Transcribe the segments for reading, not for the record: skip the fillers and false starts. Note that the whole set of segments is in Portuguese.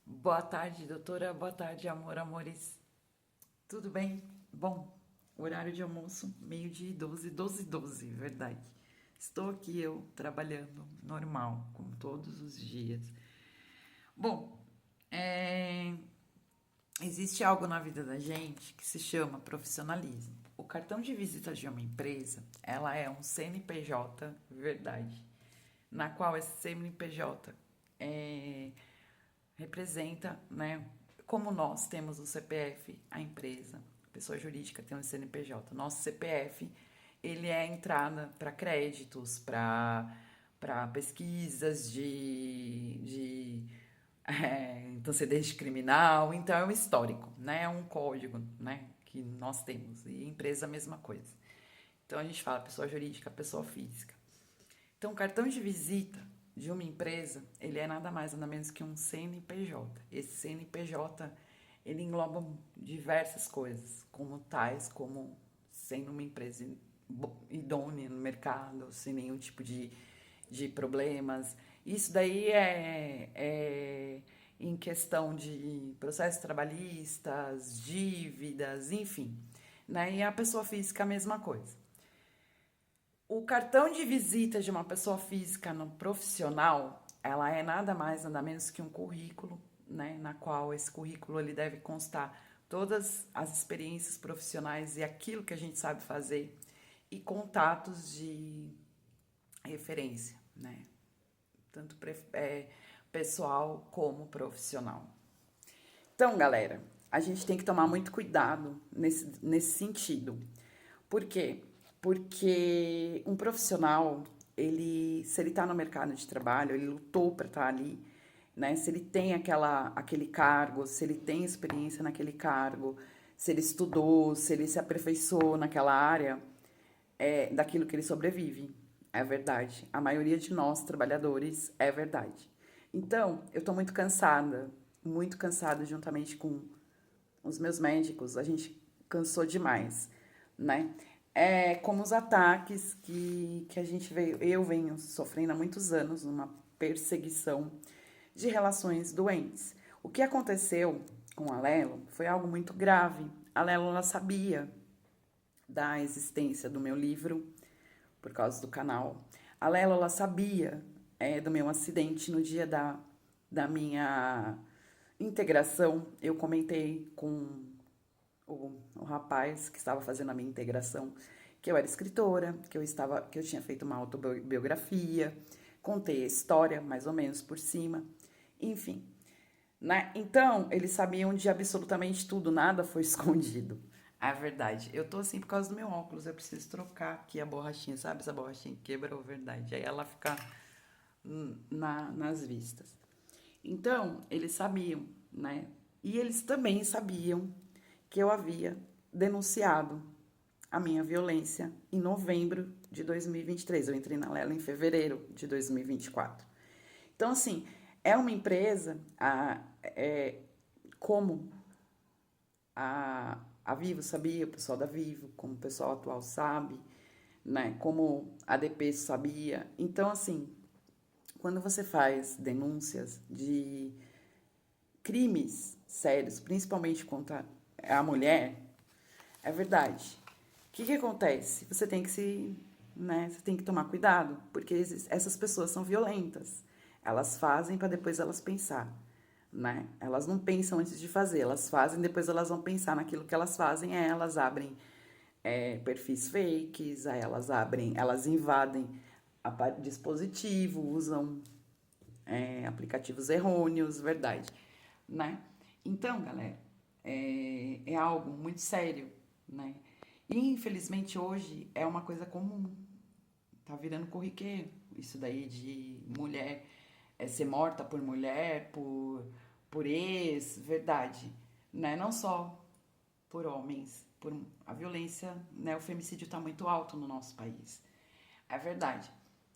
Boa tarde, doutora. Boa tarde, amor, amores. Tudo bem? Bom, horário de almoço, meio-dia e 12, 12, 12, verdade. Estou aqui eu trabalhando normal, como todos os dias. Bom, é, existe algo na vida da gente que se chama profissionalismo. O cartão de visita de uma empresa, ela é um CNPJ, verdade, na qual esse CNPJ é, representa, né? Como nós temos o CPF, a empresa, a pessoa jurídica tem o CNPJ. Nosso CPF, ele é a entrada para créditos, para pesquisas de antecedente criminal, então é um histórico, né? É um código, né? Que nós temos. E empresa, a mesma coisa. Então a gente fala pessoa jurídica, pessoa física. Então, o cartão de visita de uma empresa, ele é nada mais nada menos que um CNPJ. Esse CNPJ, ele engloba diversas coisas, como tais como sendo uma empresa idônea no mercado, sem nenhum tipo de problemas. Isso daí é em questão de processos trabalhistas, dívidas, enfim. Né? E a pessoa física, a mesma coisa. O cartão de visita de uma pessoa física no profissional, ela é nada mais, nada menos que um currículo, né, na qual esse currículo ele deve constar todas as experiências profissionais e aquilo que a gente sabe fazer e contatos de referência, né, tanto pessoal como profissional. Então, galera, a gente tem que tomar muito cuidado nesse sentido. Por quê? Porque um profissional, se ele está no mercado de trabalho, ele lutou para estar ali, né? Se ele tem aquele cargo, se ele tem experiência naquele cargo, se ele estudou, se ele se aperfeiçoou naquela área, é daquilo que ele sobrevive. É verdade. A maioria de nós, trabalhadores, é verdade. Então, eu estou muito cansada juntamente com os meus médicos, a gente cansou demais, né? É como os ataques que a gente veio, eu venho sofrendo há muitos anos, numa perseguição de relações doentes. O que aconteceu com a Lelo foi algo muito grave. A Lelo ela sabia da existência do meu livro por causa do canal. A Lelo ela sabia do meu acidente no dia da minha integração. Eu comentei com o rapaz que estava fazendo a minha integração, que eu era escritora, que eu tinha feito uma autobiografia, contei a história mais ou menos por cima, enfim. Né? Então, eles sabiam de absolutamente tudo, nada foi escondido. É verdade. Eu tô assim por causa do meu óculos, eu preciso trocar aqui a borrachinha, sabe? Essa borrachinha que quebrou, verdade. Aí ela fica nas vistas. Então, eles sabiam, né? E eles também sabiam que eu havia denunciado a minha violência em novembro de 2023. Eu entrei na Lela em fevereiro de 2024. Então, assim, é uma empresa, como a Vivo sabia, o pessoal da Vivo, como o pessoal atual sabe, né? Como a DP sabia. Então, assim, quando você faz denúncias de crimes sérios, principalmente contra a mulher, é verdade. O que acontece? Você tem que você tem que tomar cuidado, porque essas pessoas são violentas. Elas fazem para depois elas pensar, né? Elas não pensam antes de fazer, elas fazem, depois elas vão pensar naquilo que elas fazem, elas abrem perfis fakes, aí elas invadem dispositivo, usam aplicativos errôneos, verdade, né? Então, galera, é algo muito sério, né? E infelizmente hoje é uma coisa comum, tá virando corriqueiro isso daí de mulher ser morta por mulher, por ex, verdade, né? Não só por homens, por a violência, né? O femicídio está muito alto no nosso país, é verdade.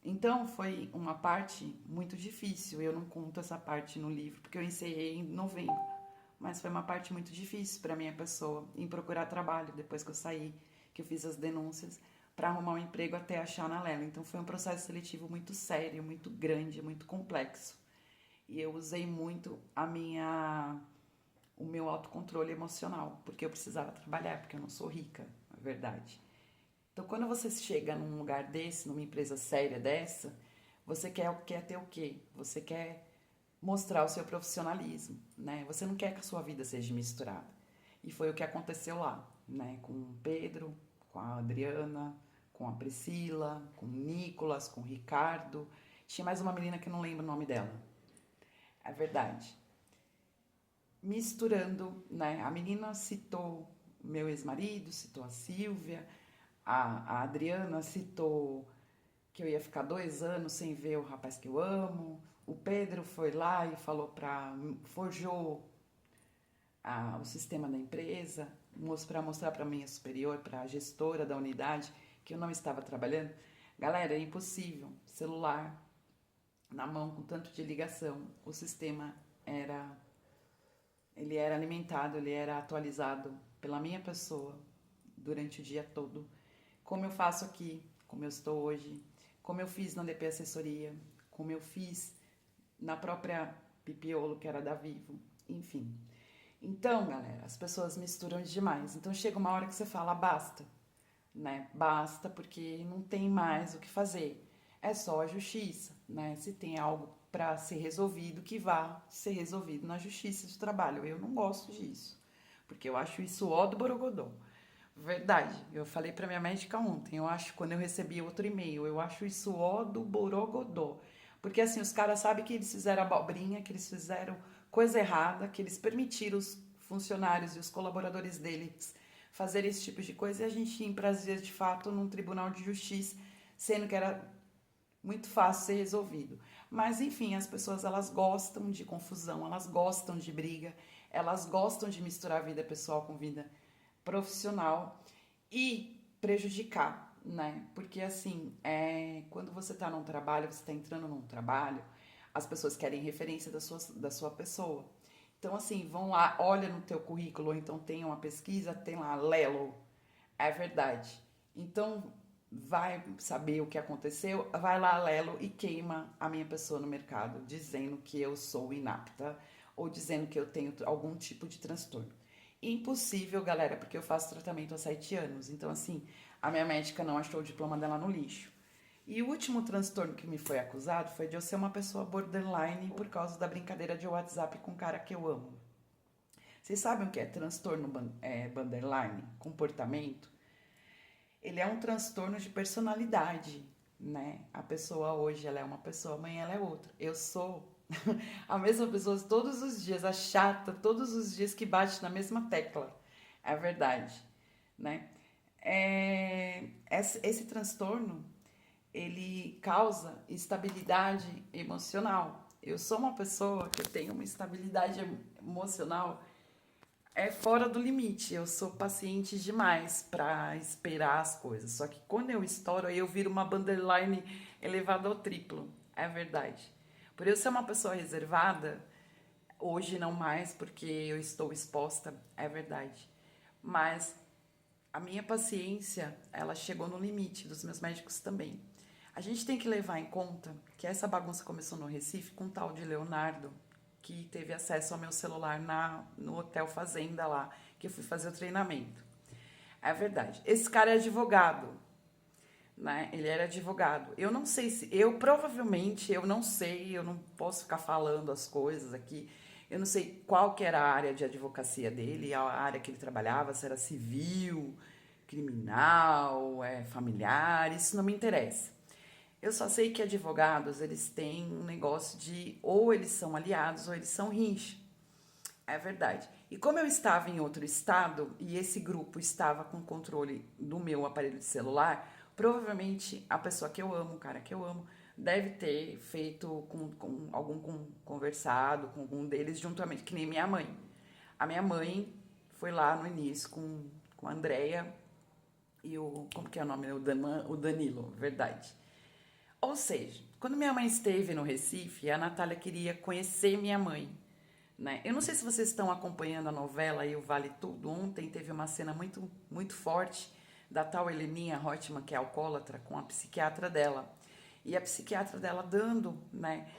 Então foi uma parte muito difícil. Eu não conto essa parte no livro porque eu encerrei em novembro, mas foi uma parte muito difícil para minha pessoa em procurar trabalho depois que eu saí, que eu fiz as denúncias para arrumar um emprego até achar na Lela. Então foi um processo seletivo muito sério, muito grande, muito complexo. E eu usei muito o meu autocontrole emocional, porque eu precisava trabalhar, porque eu não sou rica, é verdade. Então, quando você chega num lugar desse, numa empresa séria dessa, você quer ter o quê? Você quer mostrar o seu profissionalismo, né? Você não quer que a sua vida seja misturada. E foi o que aconteceu lá, né? Com o Pedro, com a Adriana, com a Priscila, com o Nicolas, com o Ricardo. Tinha mais uma menina que eu não lembro o nome dela. É verdade. Misturando, né? A menina citou meu ex-marido, citou a Silvia, a Adriana citou que eu ia ficar 2 anos sem ver o rapaz que eu amo. O Pedro foi lá e falou forjou o sistema da empresa, para mostrar para minha superior, para a gestora da unidade, que eu não estava trabalhando. Galera, é impossível. Celular na mão com tanto de ligação. O sistema era ele era alimentado, ele era atualizado pela minha pessoa durante o dia todo. Como eu faço aqui, como eu estou hoje, como eu fiz na DP Assessoria, como eu fiz na própria Pipiolo, que era da Vivo, enfim. Então, galera, as pessoas misturam demais. Então chega uma hora que você fala, basta, né? Basta porque não tem mais o que fazer. É só a justiça, né? Se tem algo para ser resolvido, que vá ser resolvido na justiça de trabalho. Eu não gosto disso, porque eu acho isso ó do borogodó. Verdade, eu falei para minha médica ontem, eu acho, quando eu recebi outro e-mail, eu acho isso ó do borogodó. Porque assim, os caras sabem que eles fizeram abobrinha, que eles fizeram coisa errada, que eles permitiram os funcionários e os colaboradores deles fazer esse tipo de coisa e a gente ia em Brasília de fato num tribunal de justiça, sendo que era muito fácil ser resolvido. Mas enfim, as pessoas elas gostam de confusão, elas gostam de briga, elas gostam de misturar vida pessoal com vida profissional e prejudicar, né? Porque assim, quando você está num trabalho, você está entrando num trabalho, as pessoas querem referência da sua pessoa. Então, assim, vão lá, olha no teu currículo, ou então tem uma pesquisa, tem lá Lelo, é verdade. Então, vai saber o que aconteceu, vai lá, Lelo, e queima a minha pessoa no mercado, dizendo que eu sou inapta ou dizendo que eu tenho algum tipo de transtorno. Impossível, galera, porque eu faço tratamento há 7 anos. Então, assim, a minha médica não achou o diploma dela no lixo. E o último transtorno que me foi acusado foi de eu ser uma pessoa borderline por causa da brincadeira de WhatsApp com um cara que eu amo. Vocês sabem o que é transtorno borderline? Comportamento? Ele é um transtorno de personalidade, né? A pessoa hoje ela é uma pessoa, amanhã ela é outra. Eu sou a mesma pessoa todos os dias, a chata, todos os dias que bate na mesma tecla. É verdade, né? Esse transtorno, ele causa estabilidade emocional. Eu sou uma pessoa que tem uma estabilidade emocional fora do limite. Eu sou paciente demais para esperar as coisas. Só que quando eu estouro, aí eu viro uma borderline elevada ao triplo. É verdade. Por eu ser uma pessoa reservada, hoje não mais, porque eu estou exposta, é verdade. Mas a minha paciência, ela chegou no limite, dos meus médicos também. A gente tem que levar em conta que essa bagunça começou no Recife com um tal de Leonardo, que teve acesso ao meu celular no Hotel Fazenda lá, que eu fui fazer o treinamento. É verdade. Esse cara é advogado, né? Ele era advogado. Eu não sei se... provavelmente, eu não sei, eu não posso ficar falando as coisas aqui. Eu não sei qual que era a área de advocacia dele, a área que ele trabalhava, se era civil, criminal, familiar, isso não me interessa. Eu só sei que advogados, eles têm um negócio de ou eles são aliados ou eles são rincha. É verdade. E como eu estava em outro estado e esse grupo estava com controle do meu aparelho de celular, provavelmente a pessoa que eu amo, o cara que eu amo, deve ter feito conversado com algum deles juntamente, que nem minha mãe. A minha mãe foi lá no início com a Andrea e como que é o nome? O Danilo, verdade. Ou seja, quando minha mãe esteve no Recife, a Natália queria conhecer minha mãe, né? Eu não sei se vocês estão acompanhando a novela aí, o Vale Tudo. Ontem teve uma cena muito, muito forte da tal Heleninha Reutemann, que é alcoólatra, com a psiquiatra dela. E a psiquiatra dela dando, né,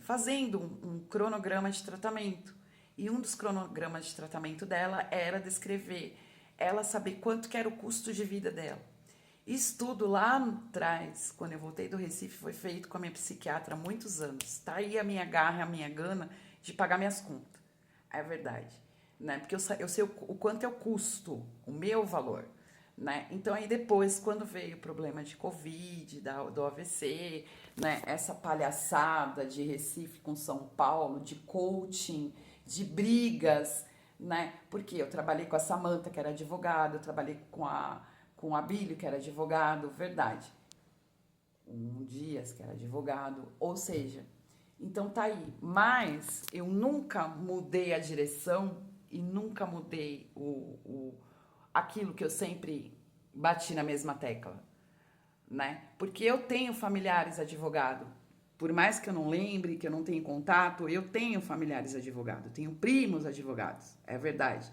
fazendo um cronograma de tratamento. E um dos cronogramas de tratamento dela era descrever, ela saber quanto que era o custo de vida dela. Isso tudo lá atrás, quando eu voltei do Recife, foi feito com a minha psiquiatra há muitos anos. Tá aí a minha garra, a minha gana de pagar minhas contas. É verdade. Né? Porque eu sei o quanto é o custo, o meu valor. Né? Então aí depois, quando veio o problema de Covid, do AVC, né? Essa palhaçada de Recife com São Paulo, de coaching, de brigas, né? Porque eu trabalhei com a Samantha, que era advogada, eu trabalhei com a Abílio, que era advogado, verdade. Um Dias, que era advogado, ou seja, então tá aí. Mas eu nunca mudei a direção e nunca mudei aquilo que eu sempre bati na mesma tecla, né? Porque eu tenho familiares advogados. Por mais que eu não lembre, que eu não tenha contato, eu tenho familiares advogados, eu tenho primos advogados, é verdade,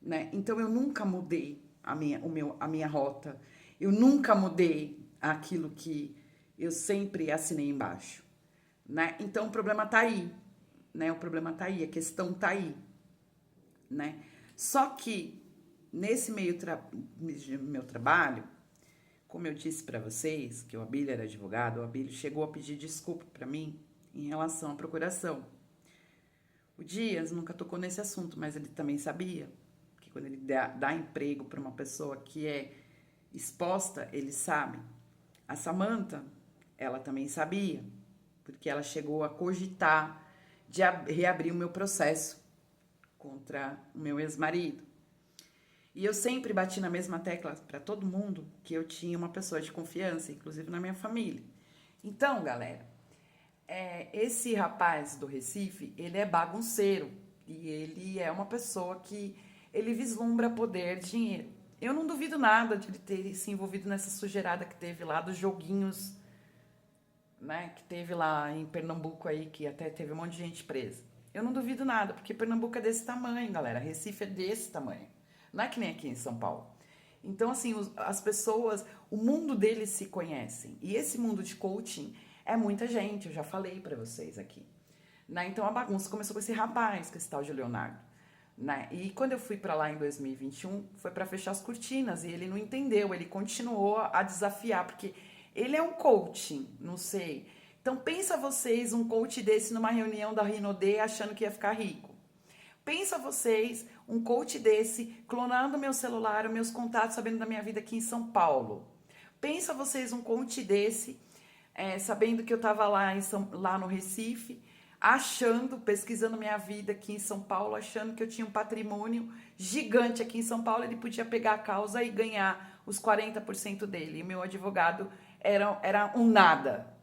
né? Então eu nunca mudei a minha rota, eu nunca mudei aquilo que eu sempre assinei embaixo, né? Então o problema tá aí, né? O problema tá aí, a questão tá aí, né? Só que nesse meu trabalho, como eu disse para vocês, que o Abílio era advogado, o Abílio chegou a pedir desculpa para mim em relação à procuração. O Dias nunca tocou nesse assunto, mas ele também sabia que quando ele dá emprego para uma pessoa que é exposta, ele sabe. A Samantha, ela também sabia, porque ela chegou a cogitar de reabrir o meu processo contra o meu ex-marido. E eu sempre bati na mesma tecla para todo mundo que eu tinha uma pessoa de confiança, inclusive na minha família. Então, galera, esse rapaz do Recife, ele é bagunceiro e ele é uma pessoa que ele vislumbra poder, dinheiro. Eu não duvido nada de ele ter se envolvido nessa sujeirada que teve lá dos joguinhos, né, que teve lá em Pernambuco aí, que até teve um monte de gente presa. Eu não duvido nada, porque Pernambuco é desse tamanho, galera. Recife é desse tamanho. Não é que nem aqui em São Paulo. Então, assim, as pessoas, o mundo deles se conhecem. E esse mundo de coaching é muita gente, eu já falei pra vocês aqui. Né? Então, a bagunça começou com esse rapaz, com esse tal de Leonardo. Né? E quando eu fui pra lá em 2021, foi pra fechar as cortinas. E ele não entendeu, ele continuou a desafiar, porque ele é um coaching, não sei. Então, pensa vocês, um coach desse numa reunião da Rinode achando que ia ficar rico. Pensa vocês, um coach desse, clonando meu celular, meus contatos, sabendo da minha vida aqui em São Paulo. Pensa vocês, um coach desse, sabendo que eu estava lá no Recife, achando, pesquisando minha vida aqui em São Paulo, achando que eu tinha um patrimônio gigante aqui em São Paulo, ele podia pegar a causa e ganhar os 40% dele. E meu advogado era um nada.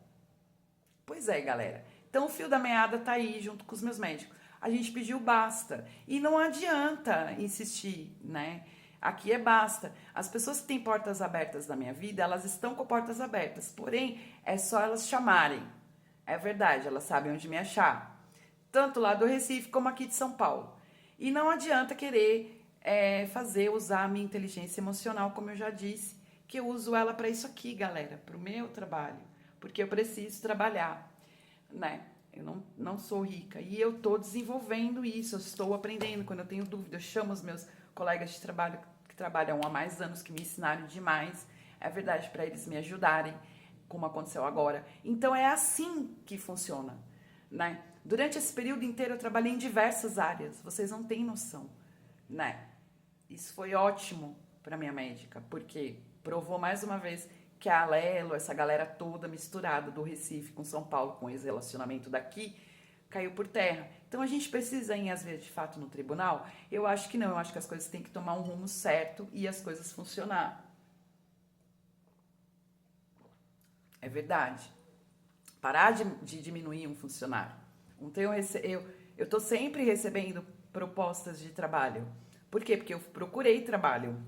Pois é, galera. Então o fio da meada tá aí junto com os meus médicos. A gente pediu basta. E não adianta insistir, né? Aqui é basta. As pessoas que têm portas abertas na minha vida, elas estão com portas abertas. Porém, é só elas chamarem. É verdade, elas sabem onde me achar. Tanto lá do Recife como aqui de São Paulo. E não adianta querer usar a minha inteligência emocional, como eu já disse, que eu uso ela para isso aqui, galera, para o meu trabalho. Porque eu preciso trabalhar, né? Eu não sou rica e eu estou desenvolvendo isso, eu estou aprendendo. Quando eu tenho dúvida, eu chamo os meus colegas de trabalho que trabalham há mais anos, que me ensinaram demais, é verdade, para eles me ajudarem, como aconteceu agora. Então é assim que funciona, né? Durante esse período inteiro eu trabalhei em diversas áreas, vocês não têm noção, né? Isso foi ótimo para minha médica, porque provou mais uma vez que a Alelo, essa galera toda misturada do Recife com São Paulo, com esse relacionamento daqui, caiu por terra. Então a gente precisa ir, às vezes, de fato, no tribunal? Eu acho que não, eu acho que as coisas têm que tomar um rumo certo e as coisas funcionar. É verdade. Parar de diminuir um funcionário. Então eu tô sempre recebendo propostas de trabalho. Por quê? Porque eu procurei trabalho.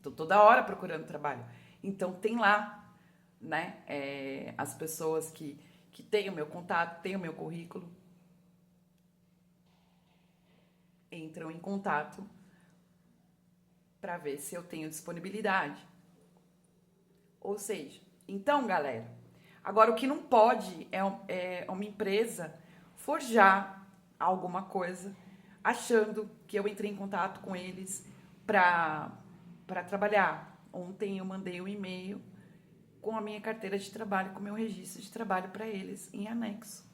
Tô toda hora procurando trabalho. Então tem lá, né, as pessoas que têm o meu contato, têm o meu currículo, entram em contato para ver se eu tenho disponibilidade. Ou seja, então, galera, Agora, o que não pode é uma empresa forjar alguma coisa achando que eu entrei em contato com eles para trabalhar. Ontem eu mandei um e-mail com a minha carteira de trabalho, com o meu registro de trabalho para eles em anexo.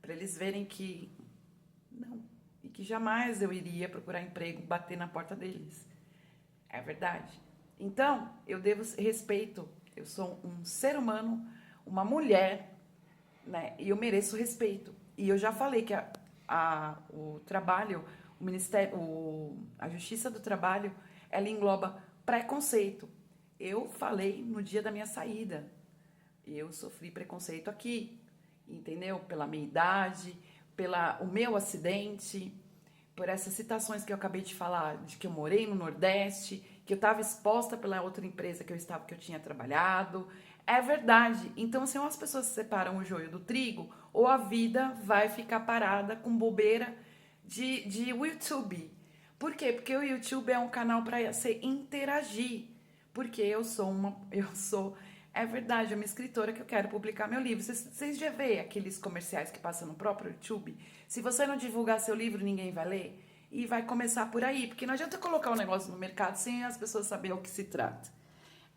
Para eles verem que não, e que jamais eu iria procurar emprego, bater na porta deles. É verdade. Então, eu devo respeito. Eu sou um ser humano, uma mulher, né? E eu mereço respeito. E eu já falei que o trabalho, o Ministério, a Justiça do Trabalho, ela engloba preconceito. Eu falei no dia da minha saída. Eu sofri preconceito aqui, entendeu? Pela minha idade, pela o meu acidente, por essas citações que eu acabei de falar, de que eu morei no Nordeste, que eu estava exposta pela outra empresa que eu tinha trabalhado. É verdade. Então, se as pessoas separam o joio do trigo, ou a vida vai ficar parada com bobeira de YouTube. Por quê? Porque o YouTube é um canal para você interagir. Porque é verdade, é uma escritora que eu quero publicar meu livro. Vocês já vê aqueles comerciais que passam no próprio YouTube? Se você não divulgar seu livro, ninguém vai ler. E vai começar por aí, porque não adianta colocar um negócio no mercado sem as pessoas saberem o que se trata.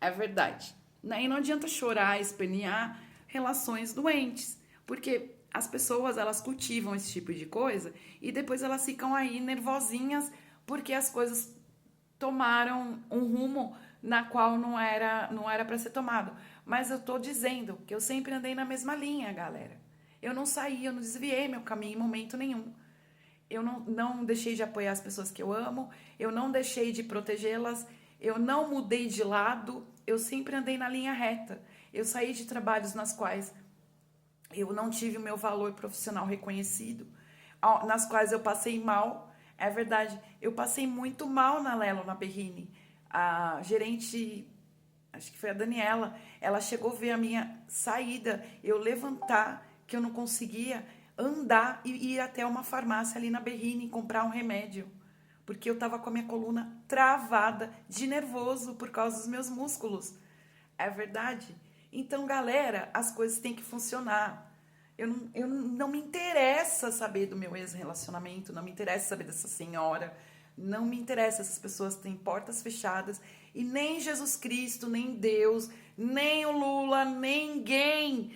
É verdade. E não adianta chorar, espernear relações doentes, porque as pessoas, elas cultivam esse tipo de coisa e depois elas ficam aí nervosinhas porque as coisas tomaram um rumo na qual não era para ser tomado. Mas eu tô dizendo que eu sempre andei na mesma linha, galera. Eu não saí, eu não desviei meu caminho em momento nenhum. Eu não deixei de apoiar as pessoas que eu amo, eu não deixei de protegê-las, eu não mudei de lado, eu sempre andei na linha reta. Eu saí de trabalhos nas quais eu não tive o meu valor profissional reconhecido, nas quais eu passei mal. É verdade, eu passei muito mal na Lelo, na Berrini. A gerente, acho que foi a Daniela, ela chegou a ver a minha saída, eu levantar, que eu não conseguia andar e ir até uma farmácia ali na Berrini comprar um remédio. Porque eu tava com a minha coluna travada de nervoso por causa dos meus músculos. É verdade? Então, galera, as coisas têm que funcionar. Eu não me interessa saber do meu ex-relacionamento, não me interessa saber dessa senhora, não me interessa, essas pessoas têm portas fechadas e nem Jesus Cristo, nem Deus, nem o Lula, ninguém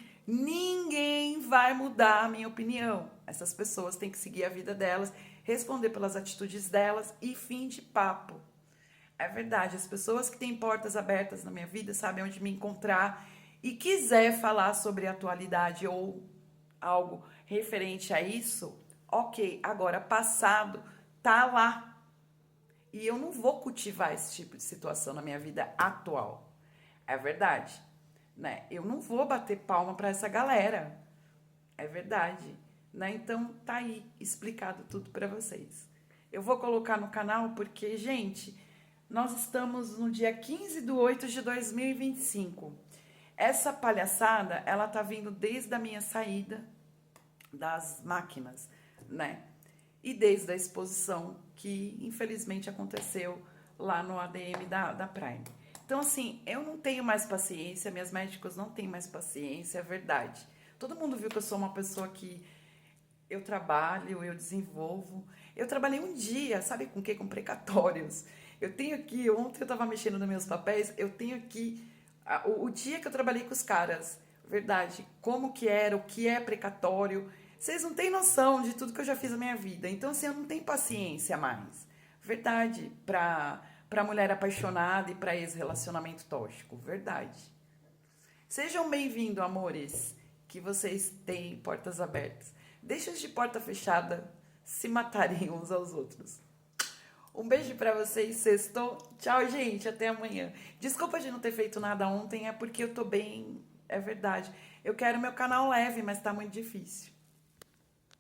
vai mudar a minha opinião. Essas pessoas têm que seguir a vida delas, responder pelas atitudes delas e fim de papo. É verdade, as pessoas que têm portas abertas na minha vida sabem onde me encontrar e quiser falar sobre atualidade ou algo referente a isso, ok. Agora, passado tá lá. E eu não vou cultivar esse tipo de situação na minha vida atual. É verdade, né? Eu não vou bater palma para essa galera. É verdade, né? Então tá aí explicado tudo para vocês. Eu vou colocar no canal porque, gente, nós estamos no dia 15 de 8 de 2025. Essa palhaçada, ela tá vindo desde a minha saída das máquinas, né? E desde a exposição que infelizmente aconteceu lá no ADM da Prime. Então, assim, eu não tenho mais paciência, minhas médicas não têm mais paciência, é verdade. Todo mundo viu que eu sou uma pessoa que eu trabalho, eu desenvolvo. Eu trabalhei um dia, sabe com o quê? Com precatórios. Eu tenho aqui, ontem eu tava mexendo nos meus papéis, eu tenho aqui o dia que eu trabalhei com os caras. Verdade, como que era, o que é precatório. Vocês não têm noção de tudo que eu já fiz na minha vida. Então, assim, eu não tenho paciência mais. Verdade, pra mulher apaixonada e pra ex-relacionamento tóxico. Verdade. Sejam bem-vindos, amores, que vocês têm portas abertas. Deixa os de porta fechada se matarem uns aos outros. Um beijo pra vocês, sextou. Tchau, gente, até amanhã. Desculpa de não ter feito nada ontem, é porque eu tô bem, é verdade. Eu quero meu canal leve, mas tá muito difícil.